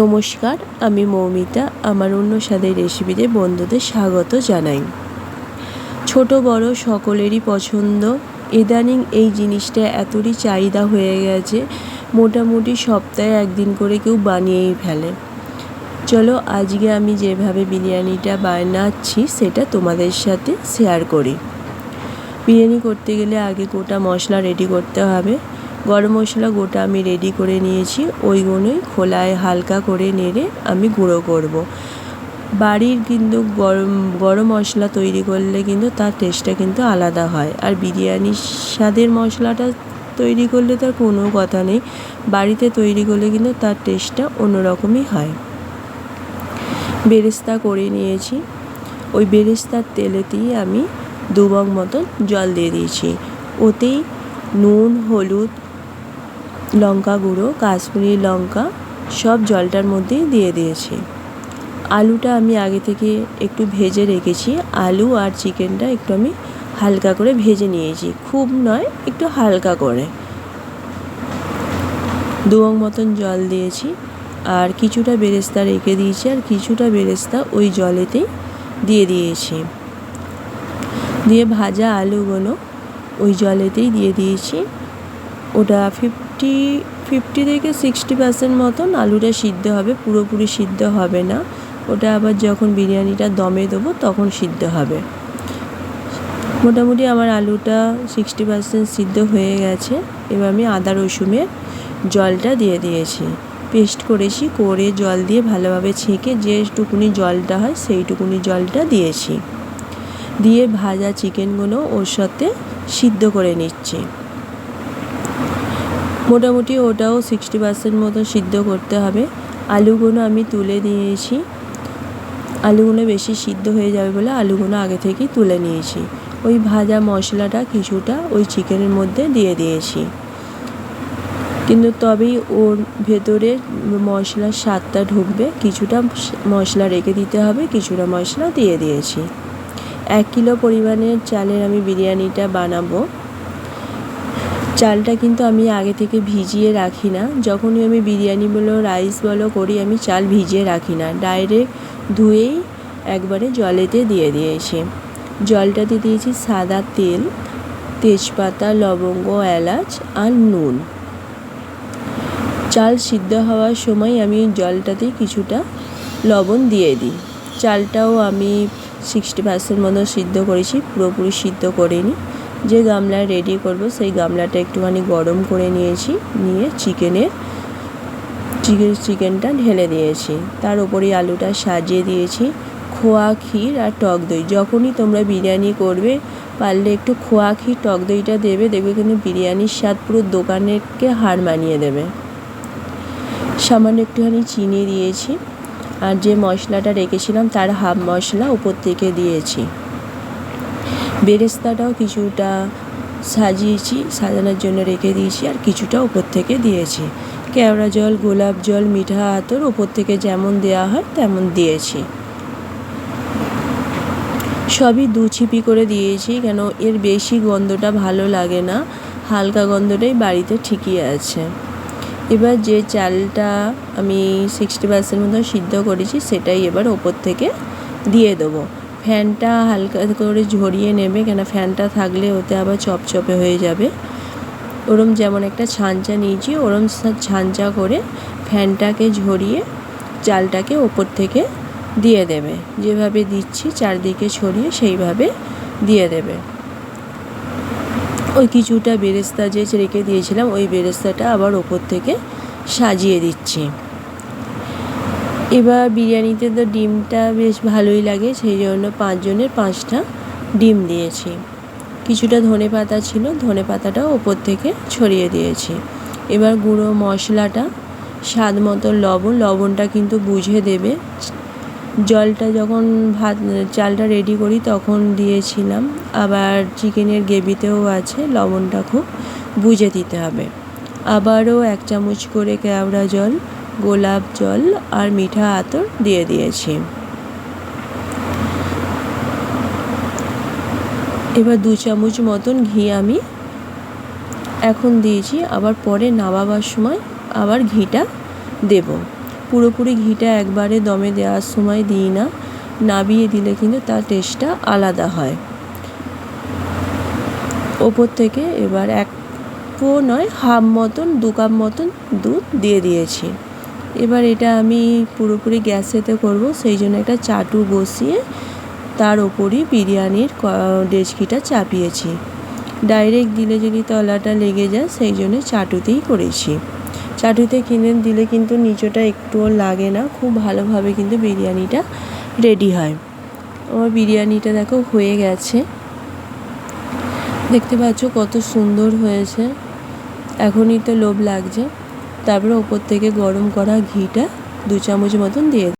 নমস্কার, আমি মৌমিতা। আমার অন্য স্বাদের রেসিপিতে বন্ধুদের স্বাগত জানাই। ছোট বড় সকলেরই পছন্দ। ইদানিং এই জিনিসটা এতই চাহিদা হয়ে গেছে, মোটামুটি সপ্তাহে একদিন করে কেউ বানিয়েই ফেলে। চলো আজকে আমি যেভাবে বিরিয়ানিটা বানাচ্ছি সেটা তোমাদের সাথে শেয়ার করি। বিরিয়ানি করতে গেলে আগে গোটা মশলা রেডি করতে হবে। গরম মশলা গোটা আমি রেডি করে নিয়েছি, ওইগুলোই খোলায় হালকা করে নেড়ে আমি গুঁড়ো করব। বাড়ির কিন্তু গরম মশলা তৈরি করলে কিন্তু তার টেস্টটা কিন্তু আলাদা হয়, আর বিরিয়ানির স্বাদের মশলাটা তৈরি করলে তার কোনো কথা নেই। বাড়িতে তৈরি করলে কিন্তু তার টেস্টটা অন্যরকমই হয়। বেরেস্তা করে নিয়েছি, ওই বেরেস্তার তেলেতেই আমি 2 মগ মতো জল দিয়ে দিয়েছি। ওতেই নুন, হলুদ, লঙ্কা গুঁড়ো, কাশ্মীরি লঙ্কা সব জলটার মধ্যেই দিয়ে দিয়েছি। আলুটা আমি আগে থেকে একটু ভেজে রেখেছি। আলু আর চিকেনটা একটু আমি হালকা করে ভেজে নিয়েছি, খুব নয়, একটু হালকা করে। 2 মগ মতন জল দিয়েছি, আর কিছুটা বেরেস্তা রেখে দিয়েছি, আর কিছুটা বেরেস্তা ওই জলেতেই দিয়ে দিয়েছি। দিয়ে ভাজা আলুগুলো ওই জলেতেই দিয়ে দিয়েছি। ওটা 50 থেকে 60% মতন আলুটা সিদ্ধ হবে, পুরোপুরি সিদ্ধ হবে না। ওটা আবার যখন বিরিয়ানিটা দমে দেবো তখন সিদ্ধ হবে। মোটামুটি আমার আলুটা 60% সিদ্ধ হয়ে গেছে। এবার আমি আদা রসুনের জলটা দিয়ে দিয়েছি, পেস্ট করেছি, করে জল দিয়ে ভালোভাবে ছেঁকে যেটুকুনি জলটা হয় সেইটুকুনি জলটা দিয়েছি। দিয়ে ভাজা চিকেনগুলো ওর সাথে সিদ্ধ করে নিচ্ছি। মোটামুটি ওটাও 60% মতো সিদ্ধ করতে হবে। আলুগুলো আমি তুলে নিয়েছি, আলুগুলো বেশি সিদ্ধ হয়ে যাবে বলে আলুগুলো আগে থেকেই তুলে নিয়েছি। ওই ভাজা মশলাটা কিছুটা ওই চিকেনের মধ্যে দিয়ে দিয়েছি, কিন্তু তবেই ওর ভেতরে মশলার স্বাদটা ঢুকবে। কিছুটা মশলা রেখে দিতে হবে, কিছুটা মশলা দিয়ে দিয়েছি। 1 কিলো পরিমাণের চালের আমি বিরিয়ানিটা বানাবো। চালটা কিন্তু আমি আগে থেকে ভিজিয়ে রাখি না। যখনই আমি বিরিয়ানি বলো রাইস বলো করি, আমি চাল ভিজিয়ে রাখি না, ডাইরেক্ট ধুয়েই একবারে জলেতে দিয়ে দিয়েছি। জলটাতে দিয়েছি সাদা তেল, তেজপাতা, লবঙ্গ, এলাচ আর নুন। চাল সিদ্ধ হওয়ার সময় আমি জলটাতে কিছুটা লবণ দিয়ে দিই। চালটাও আমি 60% মতো সিদ্ধ করেছি, পুরোপুরি সিদ্ধ করিনি। যে গামলায় রেডি করব সেই গামলাটা একটুখানি গরম করে নিয়েছি, নিয়ে চিকেনটা ঢেলে দিয়েছি। তার উপরে আলুটা সাজিয়ে দিয়েছি। খোয়া ক্ষীর আর টক দই, যখনই তোমরা বিরিয়ানি করবে পারলে একটু খোয়া ক্ষীর টক দইটা দেবে, দেখবে কিন্তু বিরিয়ানির স্বাদ পুরো দোকানেরকে হার মানিয়ে দেবে। সামান্য একটুখানি চিনি দিয়েছি, আর যে মশলাটা রেখেছিলাম তার হাফ মশলা উপর থেকে দিয়েছি। বেরেস্তাটাও কিছুটা সাজিয়েছি, সাজানোর জন্য রেখে দিয়েছি, আর কিছুটা উপর থেকে দিয়েছি। কেওড়া জল, গোলাপ জল, মিঠা আতর উপর থেকে যেমন দেওয়া হয় তেমন দিয়েছি। সবই 2 ছিপি করে দিয়েছি, কেন এর বেশি গন্ধটা ভালো লাগে না, হালকা গন্ধটাই বাড়িতে ঠিকই আছে। এবার যে চালটা আমি 60% মতো সিদ্ধ করেছি সেটাই এবার ওপর থেকে দিয়ে দেবো। ফ্যানটা হালকা করে ঝরিয়ে নেবে, কেন ফ্যানটা থাকলে ওতে আবার চপচপে হয়ে যাবে। ওরম যেমন একটা ছাঁচা নিয়েছি, ওরম ছাঁচা করে ফ্যানটাকে ঝরিয়ে চালটাকে ওপর থেকে দিয়ে দেবে। যেভাবে দিচ্ছি চারদিকে ছড়িয়ে সেইভাবে দিয়ে দেবে। ওই কিছুটা বেরেস্তা যে রেখে দিয়েছিলাম ওই বেরেস্তাটা আবার ওপর থেকে সাজিয়ে দিচ্ছি। এবার বিরিয়ানিতে তো ডিমটা বেশ ভালোই লাগে, সেই জন্য 5 জনের 5টা ডিম দিয়েছি। কিছুটা ধনেপাতা ছিল, ধনেপাতাটাও ওপর থেকে ছড়িয়ে দিয়েছি। এবার গুঁড়ো মশলাটা, স্বাদ মতো লবণটা কিন্তু বুঝে দেবে। জলটা যখন চালটা রেডি করি তখন দিয়েছিলাম, আবার চিকেনের গ্রেভিতেও আছে, লবণটা খুব বুঝে দিতে হবে। আবারও 1 চামচ করে কেওড়া জল, গোলাপ জল আর মিঠা আতর দিয়ে দিয়েছি। এবার 2 চামচ মতন ঘি আমি এখন দিয়েছি, আবার পরে নামাবার সময় আবার ঘিটা দেব। পুরোপুরি ঘিটা একবারে দমে দেওয়ার সময় দিই না, নাবিয়ে দিলে কিন্তু তার টেস্টটা আলাদা হয়। ওপর থেকে এবার 1 পোয়া নয়, হাফ মতন 2 কাপ মতন দুধ দিয়ে দিয়েছি। এবার এটা আমি পুরোপুরি গ্যাসেতে করব, সেই জন্য একটা চাটু বসিয়ে তার ওপরই বিরিয়ানির ডেচকিটা চাপিয়েছি। ডাইরেক্ট দিলে যদি তলাটা লেগে যায়, সেই জন্য চাটুতেই করেছি। চাটুতে কিনে দিলে কিন্তু নিচটা একটুও লাগে না, খুব ভালোভাবে কিন্তু বিরিয়ানিটা রেডি হয়। আমার বিরিয়ানিটা দেখো হয়ে গেছে, দেখতে পাচ্ছ কত সুন্দর হয়েছে। এখনই তো লোভ লাগছে। তারপরে ওপর থেকে গরম করা ঘিটা 2 চামচ মতন দিয়ে